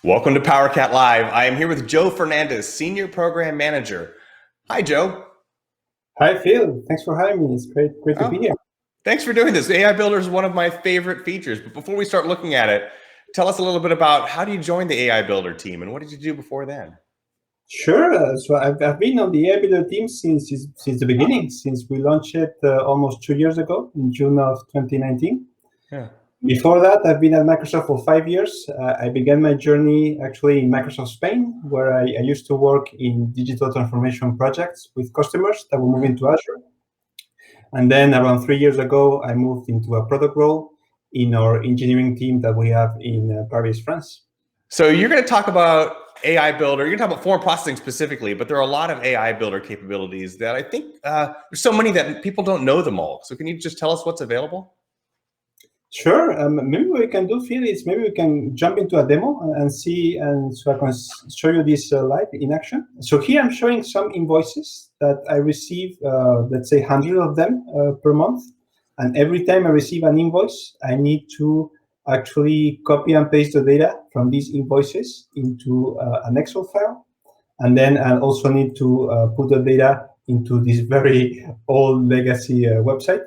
Welcome to PowerCat Live. I am here with Joe Fernandez, Senior Program Manager. Hi, Joe. Hi, Phil. Thanks for having me. It's great to be here. Thanks for doing this. AI Builder is one of my favorite features. But before we start looking at it, tell us a little bit about how do you join the AI Builder team and what did you do before then? Sure. So I've been on the AI Builder team since the beginning, since we launched it almost 2 years ago in June of 2019. Yeah. Before that, I've been at Microsoft for 5 years. I began my journey actually in Microsoft Spain, where I used to work in digital transformation projects with customers that were moving to Azure. And then around 3 years ago, I moved into a product role in our engineering team that we have in Paris, France. So you're going to talk about AI Builder. You're going to talk about form processing specifically, but there are a lot of AI Builder capabilities that I think there's so many that people don't know them all. So can you just tell us what's available? Sure. Maybe what we can do, Phil, is maybe we can jump into a demo and see, and so I can show you this live in action. So here I'm showing some invoices that I receive, let's say 100 of them per month. And every time I receive an invoice, I need to actually copy and paste the data from these invoices into an Excel file. And then I also need to put the data into this very old legacy website.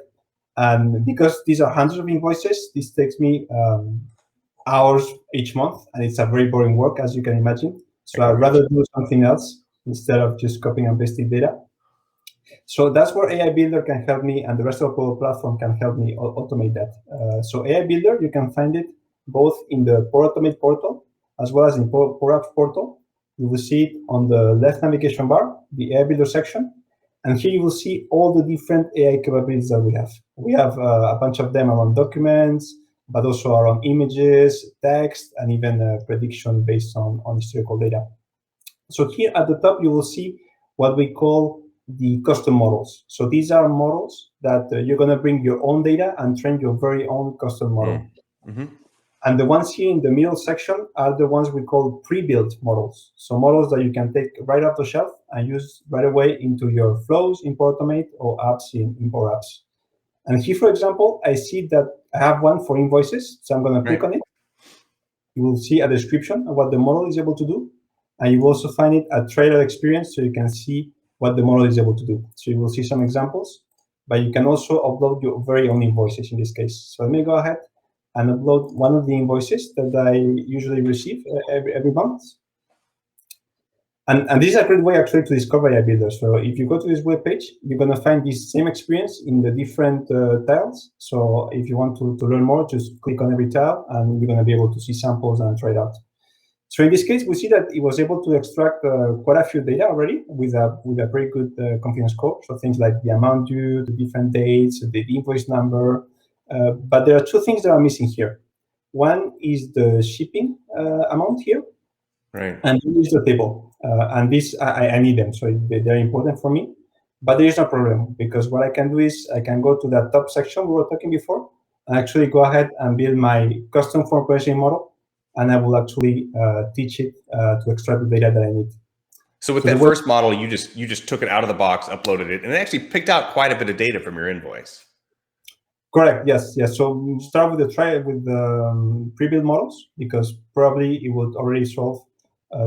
And because these are hundreds of invoices, this takes me hours each month, and it's a very boring work, as you can imagine. So I'd rather do something else instead of just copying and pasting data. So that's where AI Builder can help me, and the rest of the platform can help me automate that. So AI Builder, you can find it both in the Power Automate portal as well as in Power Apps portal. You will see it on the left navigation bar, the AI Builder section. And here you will see all the different AI capabilities that we have. We have a bunch of them around documents, but also around images, text, and even prediction based on historical data. So here at the top, you will see what we call the custom models. So these are models that you're going to bring your own data and train your very own custom model. Mm-hmm. And the ones here in the middle section are the ones we call pre-built models. So models that you can take right off the shelf and use right away into your flows in Power Automate or apps in Power Apps. And here, for example, I see that I have one for invoices. So I'm going to click on it. You will see a description of what the model is able to do. And you will also find it a trailer experience so you can see what the model is able to do. So you will see some examples, but you can also upload your very own invoices in this case. So let me go ahead and upload one of the invoices that I usually receive every month. And this is a great way actually to discover AI Builder. So if you go to this web page, you're going to find this same experience in the different tiles. So if you want to learn more, just click on every tile and you're going to be able to see samples and try it out. So in this case, we see that it was able to extract quite a few data already with a very good confidence score. So things like the amount due, the different dates, the invoice number. But there are two things that are missing here. One is the shipping amount here, right? And this is the table. And this, I need them, so they're important for me. But there is no problem, because what I can do is I can go to that top section we were talking before and actually go ahead and build my custom form processing model, and I will actually teach it to extract the data that I need. So with that first model, you just took it out of the box, uploaded it, and it actually picked out quite a bit of data from your invoice. Correct. Yes. So start with the pre-built models, because probably it would already solve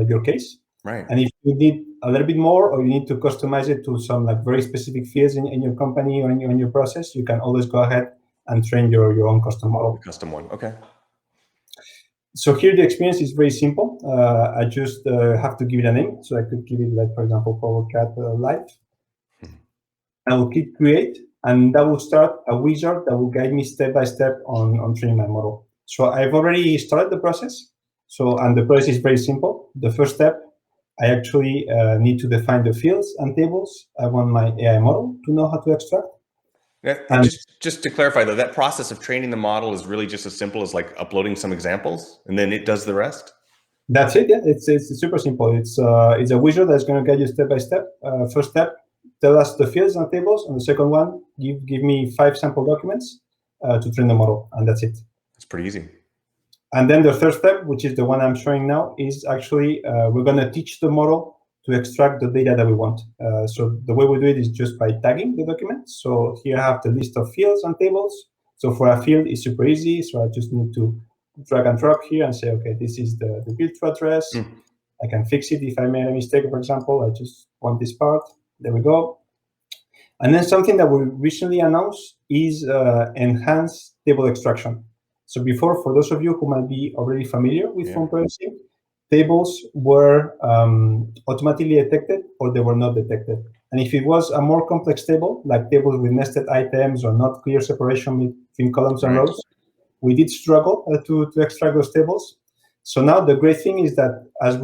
your case. Right. And if you need a little bit more, or you need to customize it to some like very specific fields in your company or in your process, you can always go ahead and train your own custom model. The custom one. Okay. So here the experience is very simple. I just have to give it a name. So I could give it, like, for example, PowerCat Live. I will click create, and that will start a wizard that will guide me step by step on training my model. So I've already started the process. And the process is very simple. The first step, I actually need to define the fields and tables I want my AI model to know how to extract. And just to clarify, though, that process of training the model is really just as simple as like uploading some examples, and then it does the rest? That's it. Yeah, it's super simple. It's a wizard that's going to guide you step by step. First step, tell us the fields and tables, and the second one, give me 5 sample documents to train the model, and that's it. It's pretty easy. And then the third step, which is the one I'm showing now, is actually we're going to teach the model to extract the data that we want. So the way we do it is just by tagging the document. So here I have the list of fields and tables. So for a field, it's super easy. So I just need to drag and drop here and say, okay, this is the build to address. I can fix it if I made a mistake, for example. I just want this part. There we go. And then something that we recently announced is enhanced table extraction. So before, for those of you who might be already familiar with phone processing, tables were automatically detected or they were not detected. And if it was a more complex table, like tables with nested items or not clear separation between columns and rows, we did struggle to extract those tables. So now the great thing is that as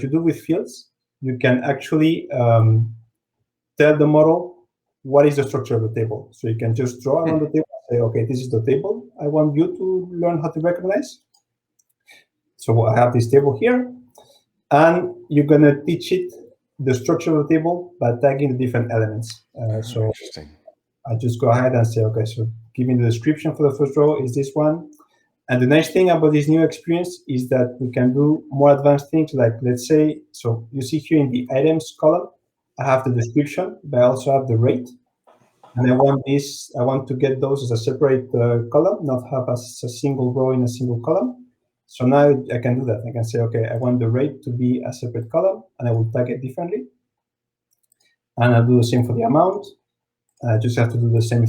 you do with fields, you can actually tell the model what is the structure of the table. So you can just draw around the table and say, okay, this is the table I want you to learn how to recognize. So I have this table here, and you're going to teach it the structure of the table by tagging the different elements. So Interesting. I just go ahead and say, okay, so give me the description for the first row is this one. And the nice thing about this new experience is that we can do more advanced things, like let's say, so you see here in the items column, I have the description, but I also have the rate. And I want to get those as a separate column, not have a single row in a single column. So now I can do that. I can say, okay, I want the rate to be a separate column, and I will tag it differently. And I'll do the same for the amount. I just have to do the same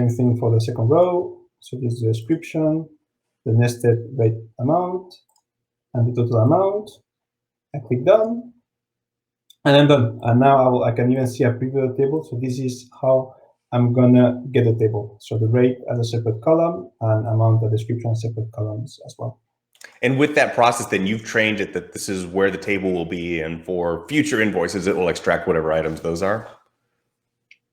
thing for the second row. So this is the description, the nested rate amount, and the total amount. I click done, and I'm done. And now I can even see a preview of the table. So this is how I'm gonna get a table. So the rate as a separate column and amount and description as separate columns as well. And with that process, then you've trained it that this is where the table will be, and for future invoices, it will extract whatever items those are?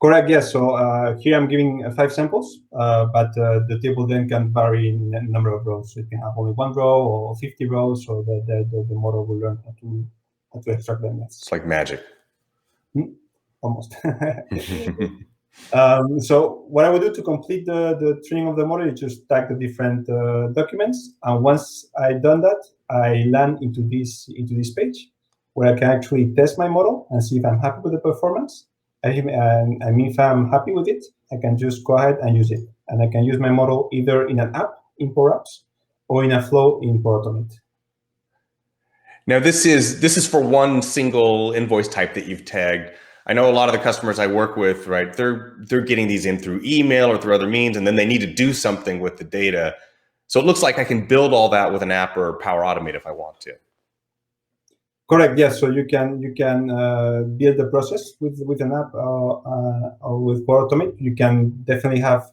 Correct, yes. So here I'm giving 5 samples, but the table then can vary in the number of rows. So you can have only 1 row or 50 rows, so the model will learn how to extract them. It's like magic. Almost. So what I would do to complete the training of the model is just tag the different documents. And once I've done that, I land into this page where I can actually test my model and see if I'm happy with the performance. I mean, if I'm happy with it, I can just go ahead and use it. And I can use my model either in an app in Power Apps or in a flow in Power Automate. Now, this is for one single invoice type that you've tagged. I know a lot of the customers I work with, right, they're getting these in through email or through other means, and then they need to do something with the data. So it looks like I can build all that with an app or Power Automate if I want to. Correct. Yes. So you can build the process with an app or with Power Automate. You can definitely have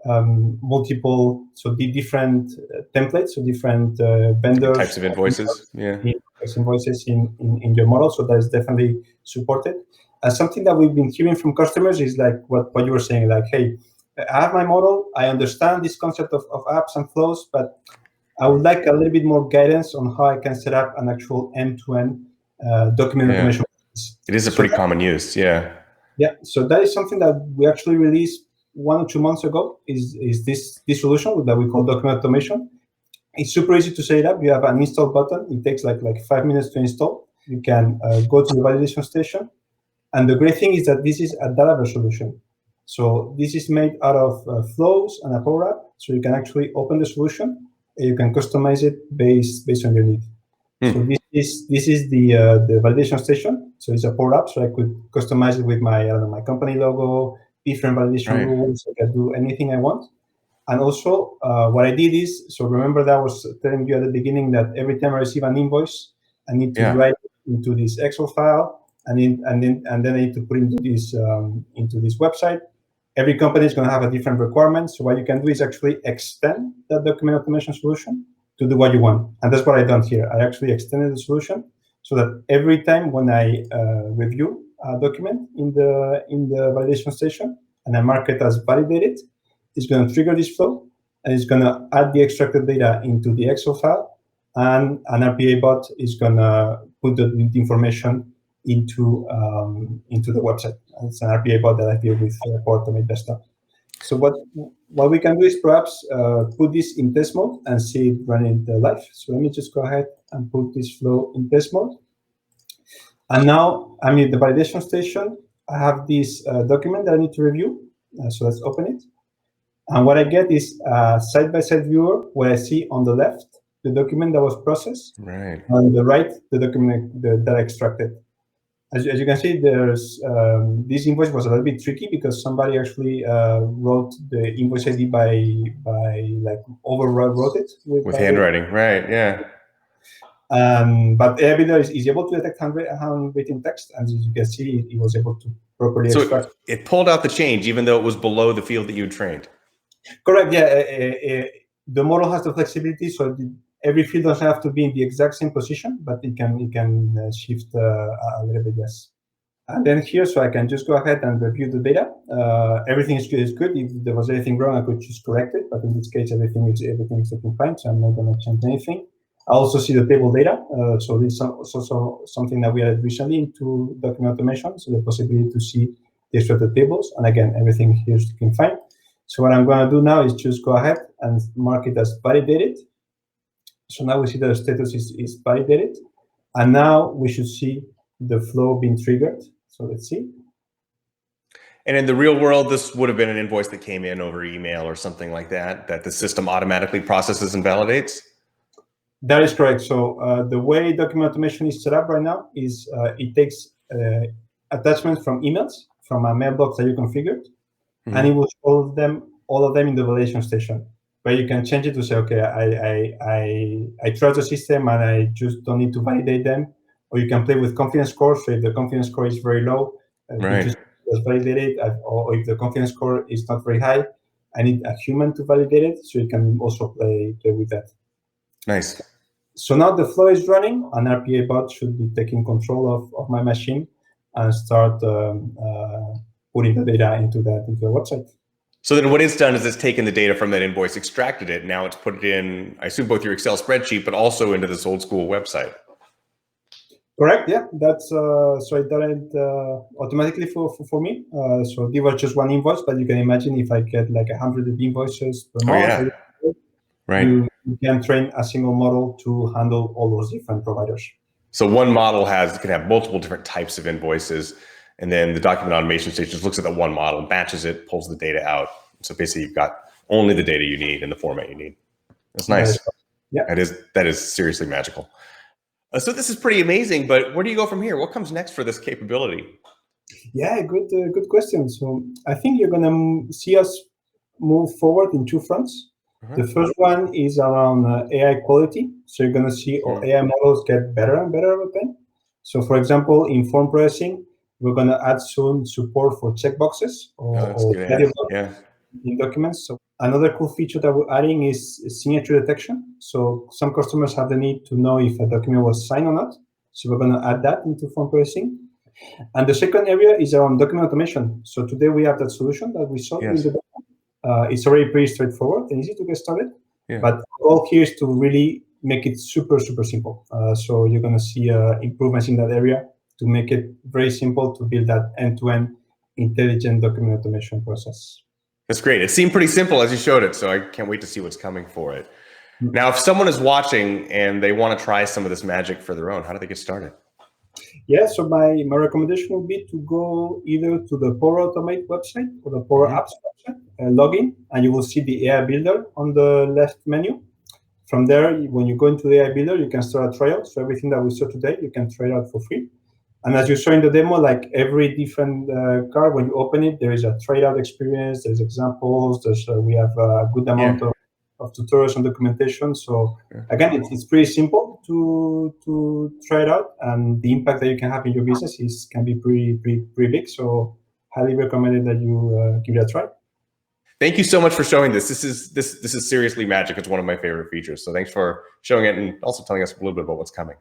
multiple, so the different templates, so different vendors, types of invoices. Invoices in your model. So that is definitely supported. Something that we've been hearing from customers is like what you were saying, like, hey, I have my model, I understand this concept of apps and flows, but I would like a little bit more guidance on how I can set up an actual end-to-end document automation. It is a pretty common use, Yeah, so that is something that we actually released 1 or 2 months ago, is this solution that we call document automation. It's super easy to set it up. You have an install button. It takes like 5 minutes to install. You can go to the validation station. And the great thing is that this is a Dataverse solution. So this is made out of flows and a Power App. So you can actually open the solution and you can customize it based on your need. So this is the validation station. So it's a Power App. So I could customize it with my company logo, different validation rules. I can do anything I want. And also, what I did is, so remember that I was telling you at the beginning that every time I receive an invoice, I need to write it into this Excel file, and then I need to put into this website. Every company is going to have a different requirement. So what you can do is actually extend that document automation solution to do what you want, and that's what I've done here. I actually extended the solution so that every time when I review a document in the validation station and I mark it as validated, it's going to trigger this flow, and it's going to add the extracted data into the Excel file, and an RPA bot is going to put the information into the website. It's an RPA bot that I built with Power Automate Desktop. So what we can do is perhaps put this in test mode and see it running live. So let me just go ahead and put this flow in test mode. And now I'm in the validation station. I have this document that I need to review. So let's open it. And what I get is a side-by-side viewer where I see on the left the document that was processed, Right. on the right the document that I extracted. As you can see, there's this invoice was a little bit tricky because somebody actually wrote the invoice ID by like overwrote it With handwriting, right? Yeah. But AI Builder is able to detect handwritten text, and as you can see, it was able to properly extract. So it pulled out the change, even though it was below the field that you had trained. Correct. Yeah. The model has the flexibility, so every field doesn't have to be in the exact same position, but it can shift a little bit. Yes. And then here, so I can just go ahead and review the data. Everything is good. If there was anything wrong, I could just correct it. But in this case, everything is looking fine, so I'm not going to change anything. I also see the table data. So this is also something that we added recently into document automation. So the possibility to see the extracted tables. And again, everything here is looking fine. So what I'm going to do now is just go ahead and mark it as validated. So now we see that the status is validated. And now we should see the flow being triggered. So let's see. And in the real world, this would have been an invoice that came in over email or something like that, that the system automatically processes and validates? That is correct. So the way document automation is set up right now is it takes attachments from emails, from a mailbox that you configured, and it will show all of them in the validation station, where you can change it to say, okay, I trust the system and I just don't need to validate them. Or you can play with confidence score. So if the confidence score is very low, you just validate it. Or if the confidence score is not very high, I need a human to validate it. So you can also play with that. Nice. So now the flow is running, and RPA bot should be taking control of my machine and start putting the data into the website. So then what it's done is it's taken the data from that invoice, extracted it. Now it's put it in, I assume, both your Excel spreadsheet, but also into this old school website. Correct. Yeah, that's so it done it automatically for me. So this was just one invoice, but you can imagine if I get like 100 invoices per month, right. You can train a single model to handle all those different providers. So one model can have multiple different types of invoices, and then the document automation station just looks at the one model, batches it, pulls the data out. So basically, you've got only the data you need in the format you need. That's nice. Yeah, that is seriously magical. So this is pretty amazing, but where do you go from here? What comes next for this capability? Yeah, good question. So I think you're gonna see us move forward in two fronts. The first one is around AI quality. So you're gonna see our AI models get better and better over time. So for example, in form processing, we're gonna add soon support for checkboxes or in documents. So another cool feature that we're adding is signature detection. So some customers have the need to know if a document was signed or not. So we're gonna add that into form processing. And the second area is around document automation. So today we have that solution that we saw in the document. It's already pretty straightforward and easy to get started. But the goal here is to really make it super simple. So you're going to see improvements in that area to make it very simple to build that end-to-end intelligent document automation process. That's great. It seemed pretty simple as you showed it, so I can't wait to see what's coming for it. Now, if someone is watching and they want to try some of this magic for their own, how do they get started? Yeah, so my recommendation would be to go either to the Power Automate website or the Power Apps website, log in, and you will see the AI Builder on the left menu. From there, when you go into the AI Builder, you can start a trial. So everything that we saw today, you can try it out for free. And as you saw in the demo, like every different card, when you open it, there is a trade-out experience, there's examples, we have a good amount of tutorials and documentation. So again, it's pretty simple to try it out, and the impact that you can have in your business can be pretty big. So highly recommended that you give it a try. Thank you so much for showing this. This is seriously magic. It's one of my favorite features. So thanks for showing it and also telling us a little bit about what's coming.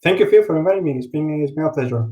Thank you, Phil, for inviting me. It's been a pleasure.